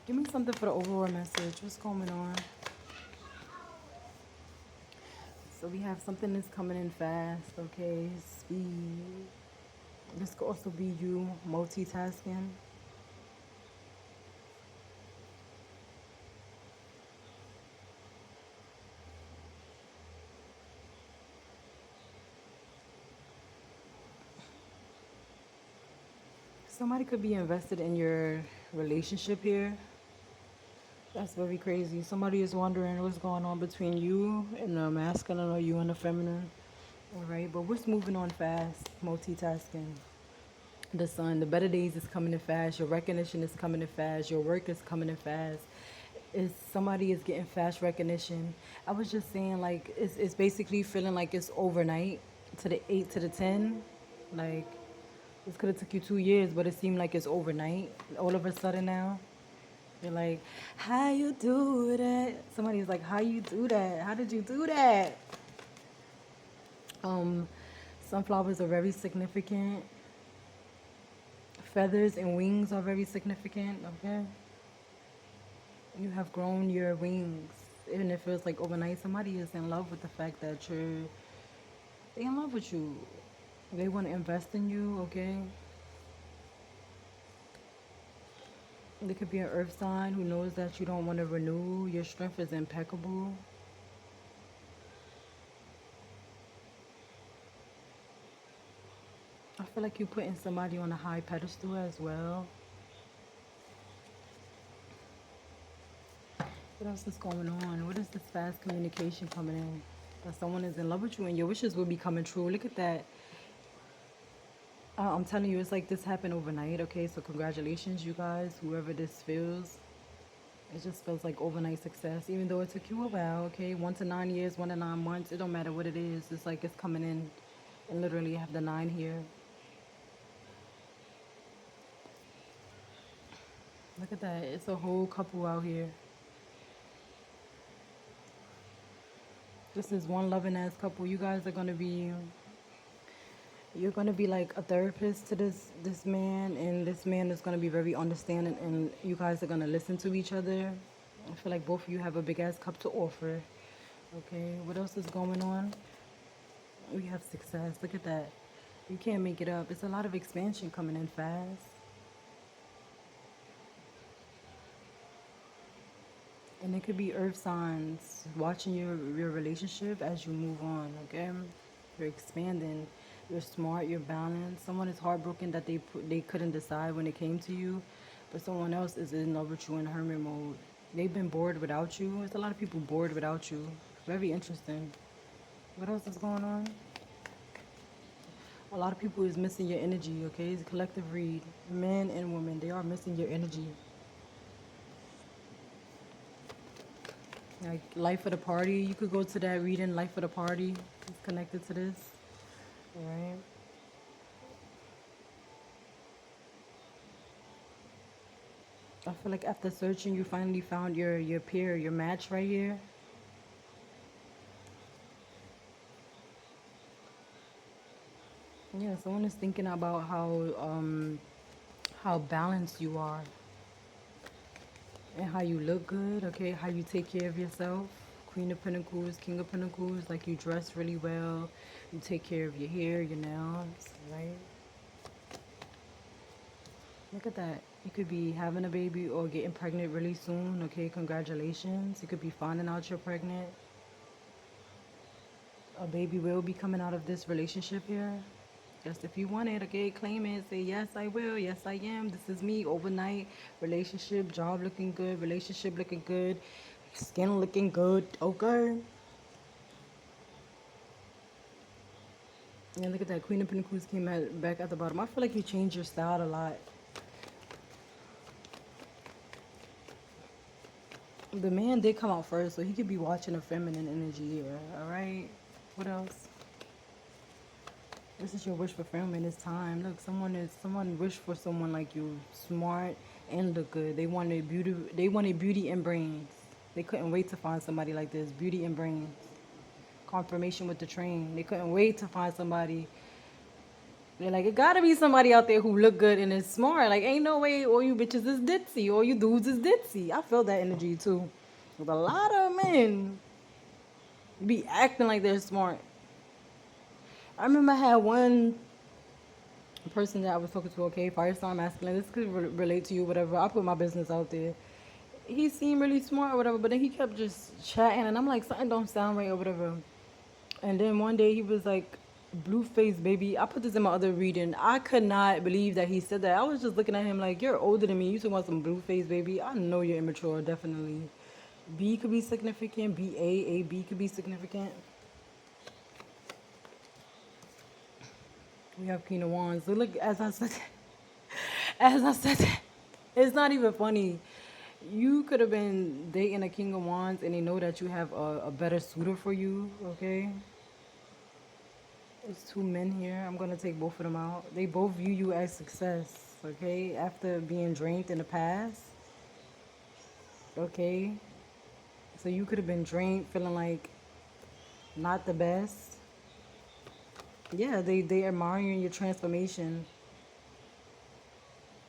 Give me something for the overall message. What's going on? So we have something that's coming in fast, okay? Speed. This could also be you multitasking. Somebody could be invested in your relationship here. That's very crazy. Somebody is wondering what's going on between you and the masculine or you and the feminine. All right, but we're moving on fast, multitasking. The sun, the better days is coming in fast. Your recognition is coming in fast. Your work is coming in fast. It's somebody is getting fast recognition. I was just saying, like, it's basically feeling like it's overnight to the 8 to the 10. Like, this could have took you 2 years, but it seemed like it's overnight. All of a sudden now, you're like, how you do that? Somebody's like, how you do that? How did you do that? Um, Sunflowers are very significant. Feathers and wings are very significant, okay? You have grown your wings. Even if it feels like overnight, somebody is in love with the fact that they in love with you. They want to invest in you, okay? There could be an earth sign who knows that you don't want to renew. Your strength is impeccable. I feel like you're putting somebody on a high pedestal as well. What else is going on? What is this fast communication coming in? That someone is in love with you and your wishes will be coming true. Look at that. I'm telling you, it's like this happened overnight, okay? So congratulations, you guys, whoever this feels. It just feels like overnight success, even though it took you a while, okay? 1 to 9 years, 1 to 9 months. It don't matter what it is. It's like it's coming in and literally you have the 9 here. Look at that. It's a whole couple out here. This is one loving ass couple. You guys are gonna be you're gonna be like a therapist to this man, and this man is gonna be very understanding, and you guys are gonna listen to each other. I feel like both of you have a big ass cup to offer. Okay, what else is going on? We have success. Look at that. You can't make it up. It's a lot of expansion coming in fast. And it could be earth signs watching your relationship as you move on, okay? You're expanding. You're smart, you're balanced. Someone is heartbroken that they couldn't decide when it came to you, but someone else is in love with you in hermit mode. They've been bored without you. There's a lot of people bored without you. Very interesting. What else is going on? A lot of people is missing your energy, okay? It's a collective read. Men and women, they are missing your energy. Like life of the party, you could go to that reading, life of the party. It's connected to this. All right. I feel like after searching, you finally found your peer, your match right here. Yeah, someone is thinking about how balanced you are and how you look good. Okay, how you take care of yourself. Queen of Pentacles, King of Pentacles, like you dress really well. You take care of your hair, your nails, right? Look at that. You could be having a baby or getting pregnant really soon. Okay, congratulations. You could be finding out you're pregnant. A baby will be coming out of this relationship here. Just if you want it, okay, claim it. Say, yes, I will. Yes, I am. This is me. Overnight relationship, job looking good, relationship looking good, skin looking good. Okay. And look at that. Queen of Pentacles came back at the bottom. I feel like you changed your style a lot. The man did come out first, so he could be watching a feminine energy here. All right. What else? This is your wish fulfillment. It's time. Look, someone wished for someone like you, smart and look good. They wanted beauty. They wanted beauty and brains. They couldn't wait to find somebody like this. Beauty and brains. Confirmation with the train. They couldn't wait to find somebody Like, it gotta be somebody out there who look good and is smart. Like, ain't no way all you bitches is ditzy, all you dudes is ditzy. I feel that energy too. With a lot of men be acting like they're smart. I remember I had one person that I was talking to, okay, fire sign masculine. This could relate to you, whatever. I put my business out there. He seemed really smart or whatever, but then he kept just chatting, and I'm like, something don't sound right or whatever. And then one day he was like, blue face baby. I put this in my other reading. I could not believe that he said that. I was just looking at him like, you're older than me. You talking about some blue face baby. I know you're immature, definitely. B could be significant. B could be significant. We have Queen of Wands. So look, as I said, as I said, it's not even funny. You could have been dating a King of Wands and they know that you have a better suitor for you, okay? There's two men here. I'm gonna take both of them out. They both view you as success, okay? After being drained in the past, okay? So you could have been drained, feeling like not the best. Yeah, they admiring your transformation.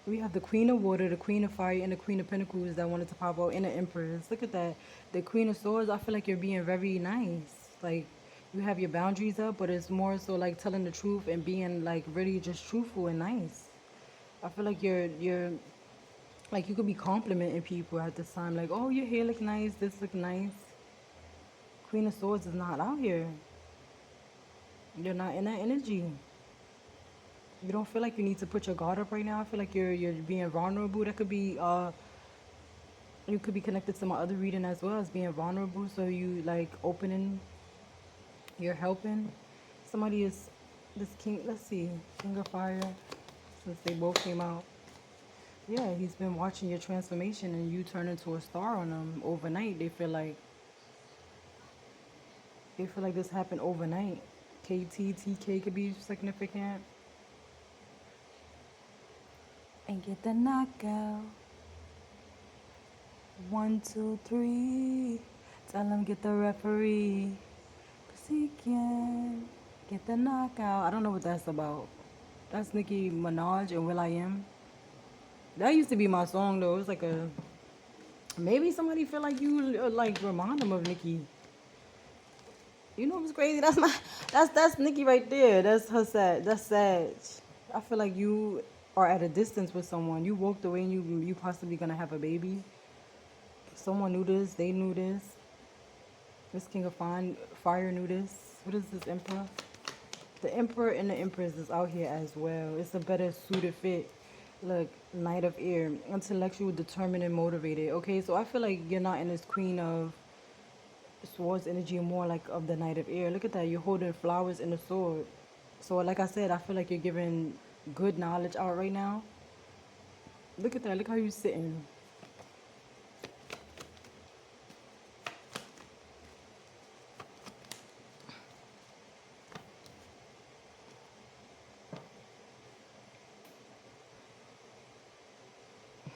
We have the Queen of Water, the Queen of Fire, and the Queen of Pentacles that wanted to pop out, and the Empress. Look at that. The Queen of Swords, I feel like you're being very nice. Like, you have your boundaries up, but it's more so like telling the truth and being like really just truthful and nice. I feel like you're like you could be complimenting people at this time. Like, oh, your hair look nice, this look nice. Queen of Swords is not out here. You're not in that energy. You don't feel like you need to put your guard up right now. I feel like you're being vulnerable. That could be you could be connected to my other reading as well as being vulnerable. So you like opening, you're helping. Somebody is this king. Let's see, King of Fire. Since they both came out, yeah, he's been watching your transformation and you turn into a star on them overnight. They feel like this happened overnight. KTTK could be significant. And get the knockout. 1, 2, 3. Tell him get the referee. 'Cause he can get the knockout. I don't know what that's about. That's Nicki Minaj and Will I Am. That used to be my song though. It was like a maybe somebody feel like you like remind them of Nicki. You know what's crazy? That's my that's Nicki right there. That's her sad. That's sad. I feel like you are at a distance with someone. You walked away and you possibly gonna have a baby. Someone knew this. They knew this. This King of Fire knew this. What is this Emperor? The Emperor and the Empress is out here as well. It's a better suited fit. Look, Knight of Air, intellectual, determined, and motivated. Okay, so I feel like you're not in this Queen of Swords energy, more like of the Knight of Air. Look at that. You're holding flowers and a sword. So like I said, I feel like you're giving good knowledge out right now. Look at that. Look how you're sitting.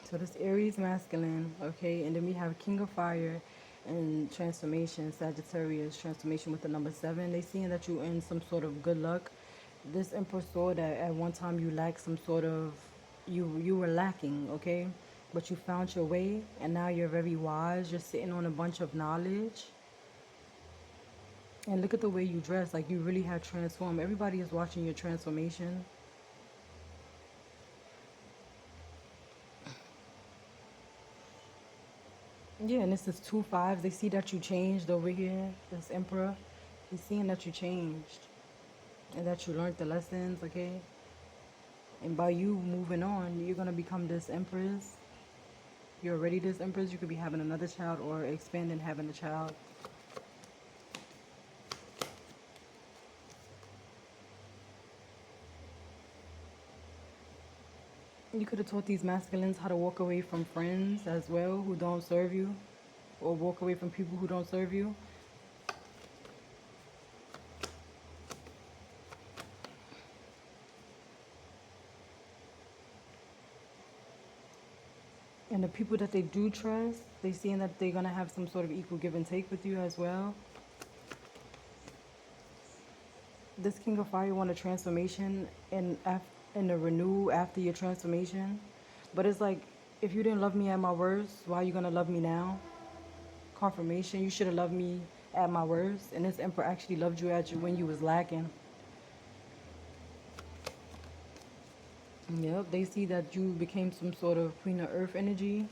So this Aries masculine, okay, and then we have King of Fire and transformation, Sagittarius, transformation with the number 7. They seeing that you're in some sort of good luck. This Emperor saw that at one time you lacked some sort of, you were lacking, okay, but you found your way, and now you're very wise. You're sitting on a bunch of knowledge. And look at the way you dress, like you really have transformed. Everybody is watching your transformation. Yeah, and this is 2 5s. They see that you changed over here, this Emperor. He's seeing that you changed and that you learned the lessons, okay? And by you moving on, you're going to become this Empress. You're already this Empress. You could be having another child or expanding having a child. You could have taught these masculines how to walk away from friends as well who don't serve you, or walk away from people who don't serve you. And the people that they do trust, they seeing that they're going to have some sort of equal give and take with you as well. This King of Fire want a transformation and a renew after your transformation. But it's like, if you didn't love me at my worst, why are you gonna love me now? Confirmation, you should have loved me at my worst. And this Emperor actually loved you at you when you was lacking. Yep, they see that you became some sort of Queen of Earth energy.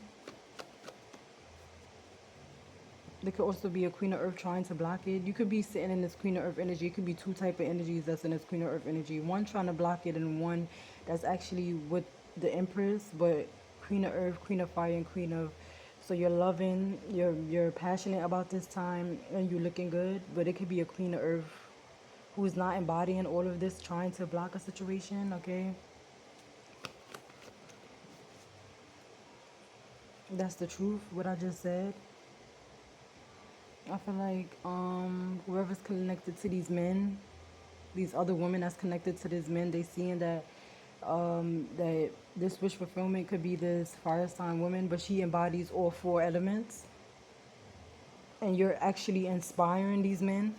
There could also be a Queen of Earth trying to block it. You could be sitting in this Queen of Earth energy. It could be two type of energies that's in this Queen of Earth energy. One trying to block it, and one that's actually with the Empress, but Queen of Earth, Queen of Fire, and Queen of. So you're loving, you're passionate about this time, and you're looking good. But it could be a Queen of Earth who's not embodying all of this, trying to block a situation. Okay, that's the truth. What I just said. I feel like whoever's connected to these men, these other women that's connected to these men, they seeing that that this wish fulfillment could be this fire sign woman, but she embodies all four elements, and you're actually inspiring these men.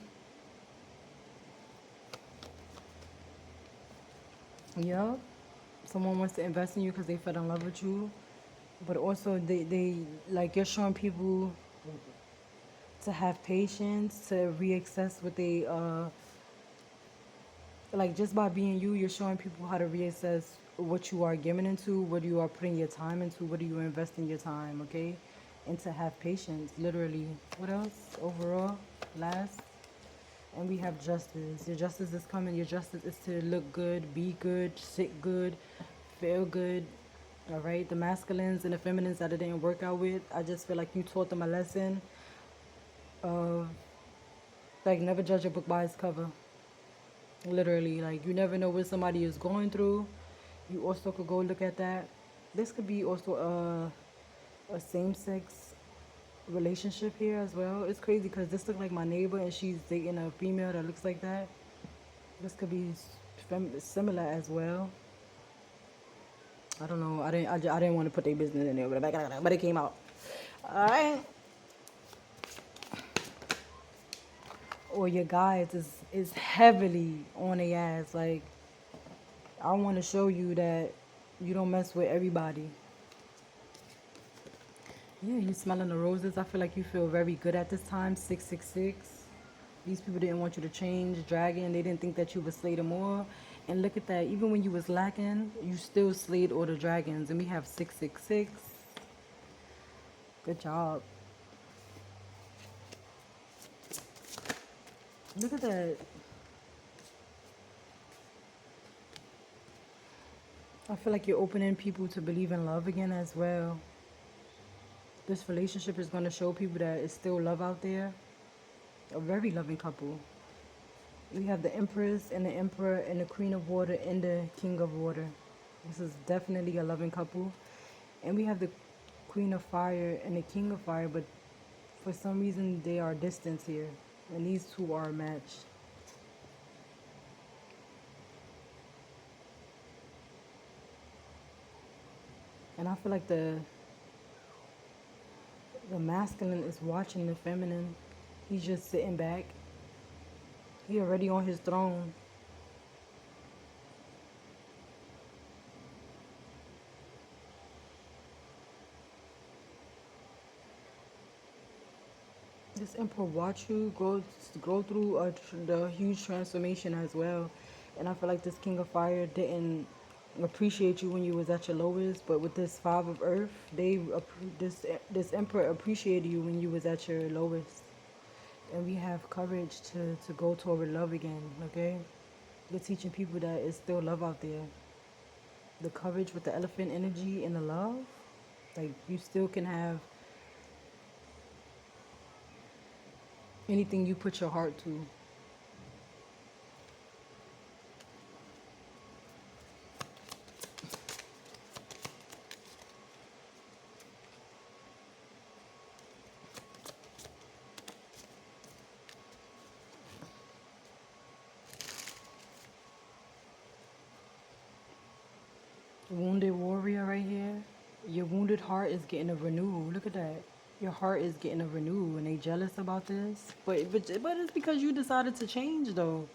Yeah, someone wants to invest in you because they fell in love with you, but also they like you're showing people to have patience, to reassess what they like just by being you, you're showing people how to reassess what you are giving into, what you are putting your time into, what do you invest in your time, okay? And to have patience, literally. What else? Overall, last. And we have justice. Your justice is coming. Your justice is to look good, be good, sit good, feel good. All right. The masculines and the feminines that it didn't work out with, I just feel like you taught them a lesson of like never judge a book by its cover. Literally, like you never know what somebody is going through. You also could go look at that. This could be also a same-sex relationship here as well. It's crazy because this looks like my neighbor and she's dating a female that looks like that. This could be similar as well. I don't know. I didn't want to put their business in there, but it came out. All right. Or your guys is heavily on their ass. Like I want to show you that you don't mess with everybody. Yeah, you smelling the roses. I feel like you feel very good at this time. 666. These people didn't want you to change. Dragon, they didn't think that you would slay them all. And look at that. Even when you was lacking, you still slayed all the dragons. And we have 666. Good job. Look at that. I feel like you're opening people to believe in love again as well. This relationship is going to show people that it's still love out there. A very loving couple. We have the Empress and the Emperor and the Queen of Water and the King of Water. This is definitely a loving couple. And we have the Queen of Fire and the King of Fire, but for some reason they are distant here. And these two are matched. And I feel like the masculine is watching the feminine. He's just sitting back. He already on his throne. This emperor watch you go through the huge transformation as well, and I feel like this King of Fire didn't appreciate you when you was at your lowest, but with this Five of Earth, this emperor appreciated you when you was at your lowest, and we have courage to go toward love again. Okay, we're teaching people that it's still love out there. The courage with the elephant energy and the love, like you still can have anything you put your heart to. Wounded warrior right here. Your wounded heart is getting a renewal. Look at that. Your heart is getting a renewal, and they jealous about this. But it's because you decided to change though.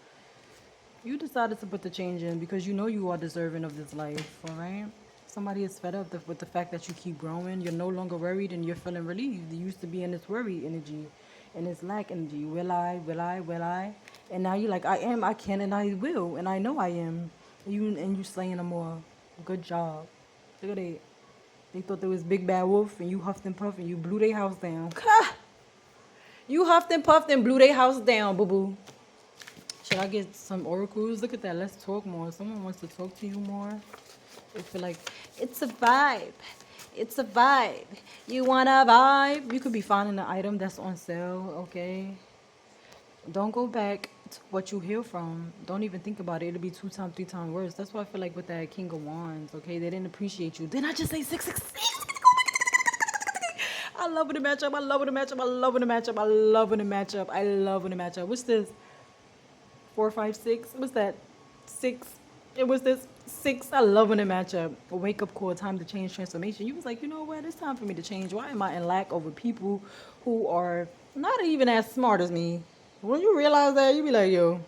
You decided to put the change in because you know you are deserving of this life, all right? Somebody is fed up with the fact that you keep growing. You're no longer worried and you're feeling relieved. You used to be in this worry energy and this lack energy. Will I? Will I? Will I? And now you're like, I am, I can, and I will, and I know I am. And you slaying them all. Good job. Look at it. They thought there was Big Bad Wolf, and you huffed and puffed, and you blew their house down. You huffed and puffed and blew their house down, boo boo. Should I get some oracles? Look at that. Let's talk more. Someone wants to talk to you more. I feel like it's a vibe. It's a vibe. You want a vibe? You could be finding an item that's on sale, okay? Don't go back to what you heal from. Don't even think about it. It'll be 2 times, 3 times worse. That's why I feel like with that King of Wands, okay? They didn't appreciate you. Didn't I just say 666? I love when the matchup. I love when the matchup. I love when the matchup. I love when the matchup. I love when the matchup. What's this? 4, 5, 6. What's that? 6. It was this 6. I love when it match up. A wake up call, time to change, transformation. You was like, you know what? It's time for me to change. Why am I in lack over people who are not even as smart as me? When you realize that, you be like, yo,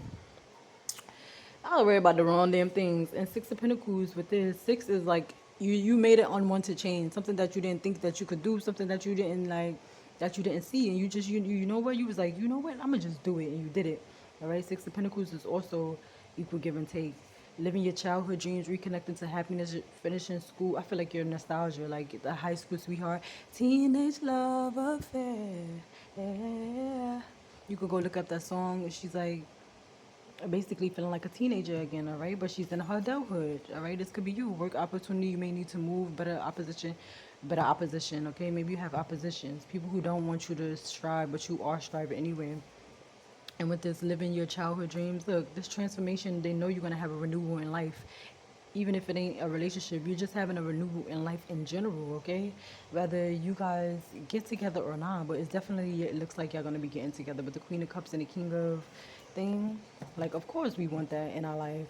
I worry about the wrong damn things. And 6 of Pentacles with this 6 is like you made an unwanted change, something that you didn't think that you could do, something that you didn't like, that you didn't see, and you just you know what, you was like, you know what, I'm gonna just do it, and you did it. All right, 6 of Pentacles is also equal give and take. Living your childhood dreams, reconnecting to happiness, finishing school. I feel like you're nostalgia, like the high school sweetheart, teenage love affair. Yeah. You could go look up that song. She's like basically feeling like a teenager again, all right? But she's in her adulthood, all right? This could be you. Work opportunity, you may need to move, better opposition, okay? Maybe you have oppositions, people who don't want you to strive, but you are striving anyway. And with this living your childhood dreams, look, this transformation, they know you're going to have a renewal in life. Even if it ain't a relationship, you're just having a renewal in life in general, okay? Whether you guys get together or not, but it's definitely, it looks like y'all going to be getting together. But the Queen of Cups and the King of thing, like, of course we want that in our life.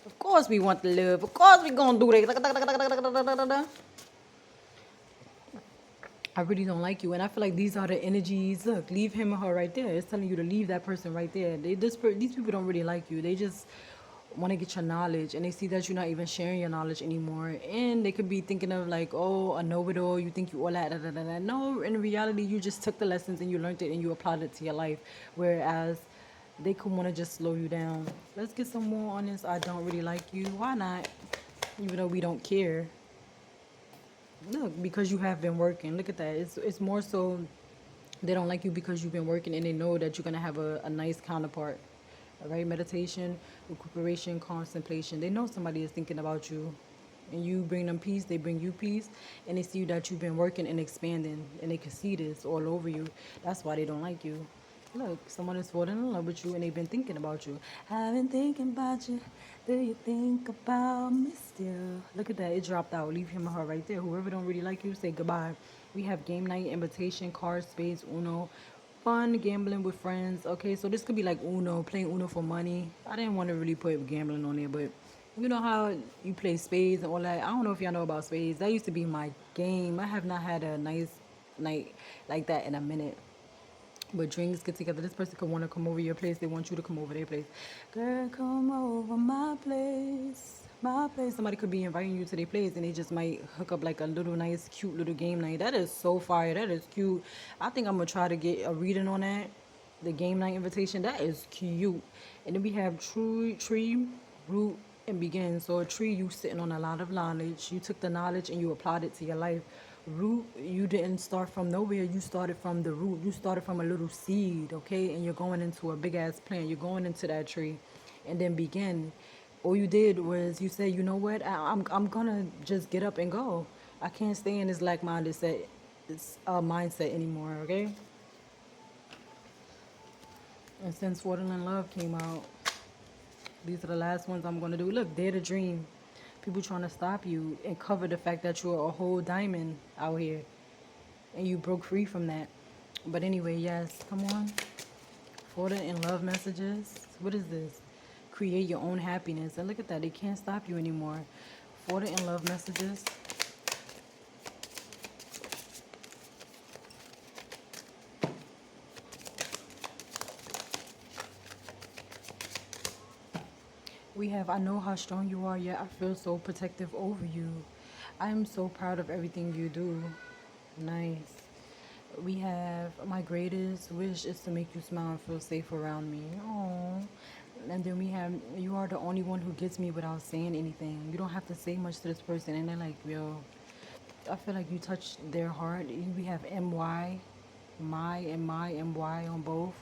Of course we want the love. Of course we going to do that. I really don't like you. And I feel like these are the energies. Look, leave him or her right there. It's telling you to leave that person right there. These people don't really like you. They just want to get your knowledge. And they see that you're not even sharing your knowledge anymore. And they could be thinking of like, oh, a know-it-all. You think you all that. Da, da, da, da. No, in reality, you just took the lessons and you learned it and you applied it to your life. Whereas they could want to just slow you down. Let's get some more on this. I don't really like you. Why not? Even though we don't care. Look, because you have been working. Look at that. It's more so they don't like you because you've been working and they know that you're going to have a nice counterpart. All right? Meditation, recuperation, contemplation. They know somebody is thinking about you. And you bring them peace, they bring you peace. And they see that you've been working and expanding. And they can see this all over you. That's why they don't like you. Look, someone is falling in love with you and they've been thinking about you. I've been thinking about you. Do you think about me still? Look at that. It dropped out. Leave him or her right there. Whoever don't really like you, say goodbye. We have game night, invitation, cards, spades, Uno. Fun, gambling with friends. Okay, so this could be like Uno, playing Uno for money. I didn't want to really put gambling on there, but you know how you play spades and all that? I don't know if y'all know about spades. That used to be my game. I have not had a nice night like that in a minute. But drinks get together. This person could want to come over your place. They want you to come over their place. Girl, come over my place. My place. Somebody could be inviting you to their place and they just might hook up like a little nice, cute little game night. That is so fire. That is cute. I think I'm going to try to get a reading on that. The game night invitation. That is cute. And then we have tree, root, and begin. So a tree, you sitting on a lot of knowledge. You took the knowledge and you applied it to your life. Root, you didn't start from nowhere. You started from the root. You started from a little seed, okay? And you're going into a big ass plant. You're going into that tree. And then begin. All you did was you said, you know what? I'm gonna just get up and go. I can't stay in this like-minded mindset anymore, okay? And since Falling in Love came out, these are the last ones I'm gonna do. Look, Dare to Dream. People trying to stop you and cover the fact that you're a whole diamond out here. And you broke free from that. But anyway, yes, come on. Falling in Love messages. What is this? Create your own happiness. And look at that. They can't stop you anymore. Falling in Love messages. We have, I know how strong you are, yet I feel so protective over you. I am so proud of everything you do. Nice. We have, my greatest wish is to make you smile and feel safe around me. Oh. And then we have, you are the only one who gets me without saying anything. You don't have to say much to this person. And they're like, yo, I feel like you touched their heart. We have MY, my MY on both.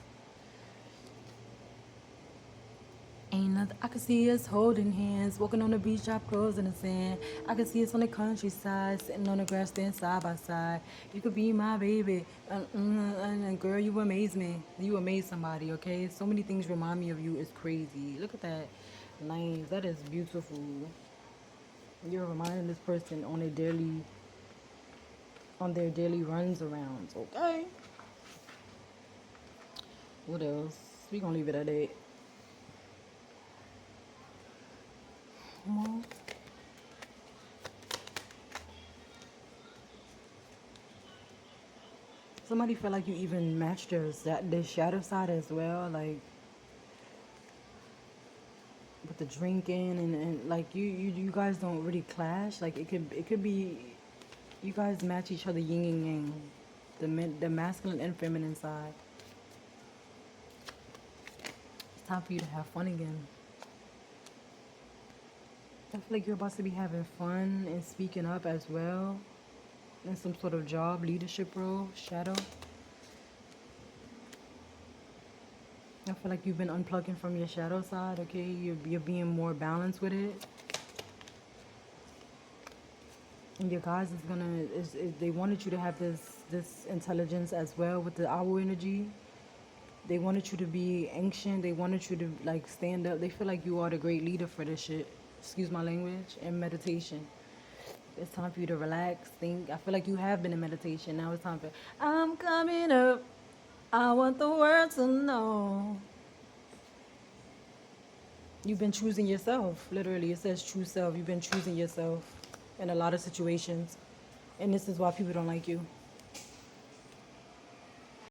Ain't nothing. I can see us holding hands, walking on the beach, our clothes in the sand. I can see us on the countryside, sitting on the grass, stand side by side. You could be my baby, and girl, you amaze me. You amaze somebody, okay? So many things remind me of you. It's crazy. Look at that, nice. That is beautiful. You're reminding this person on their daily runs arounds. Okay. What else? We gonna leave it at that. Come on. Somebody felt like you even matched their shadow side as well, like with the drinking and like you guys don't really clash. Like it could be you guys match each other yin and yang, the masculine and feminine side. It's time for you to have fun again. I feel like you're about to be having fun and speaking up as well in some sort of job leadership role, shadow. I feel like you've been unplugging from your shadow side, okay? You're being more balanced with it. And your guys is gonna is they wanted you to have this intelligence as well with the owl energy. They wanted you to be ancient. They wanted you to like stand up. They feel like you are the great leader for this shit. Excuse my language. And meditation. It's time for you to relax, think. I feel like you have been in meditation. Now it's time for I'm coming up. I want the world to know. You've been choosing yourself. Literally, it says true self. You've been choosing yourself in a lot of situations. And this is why people don't like you.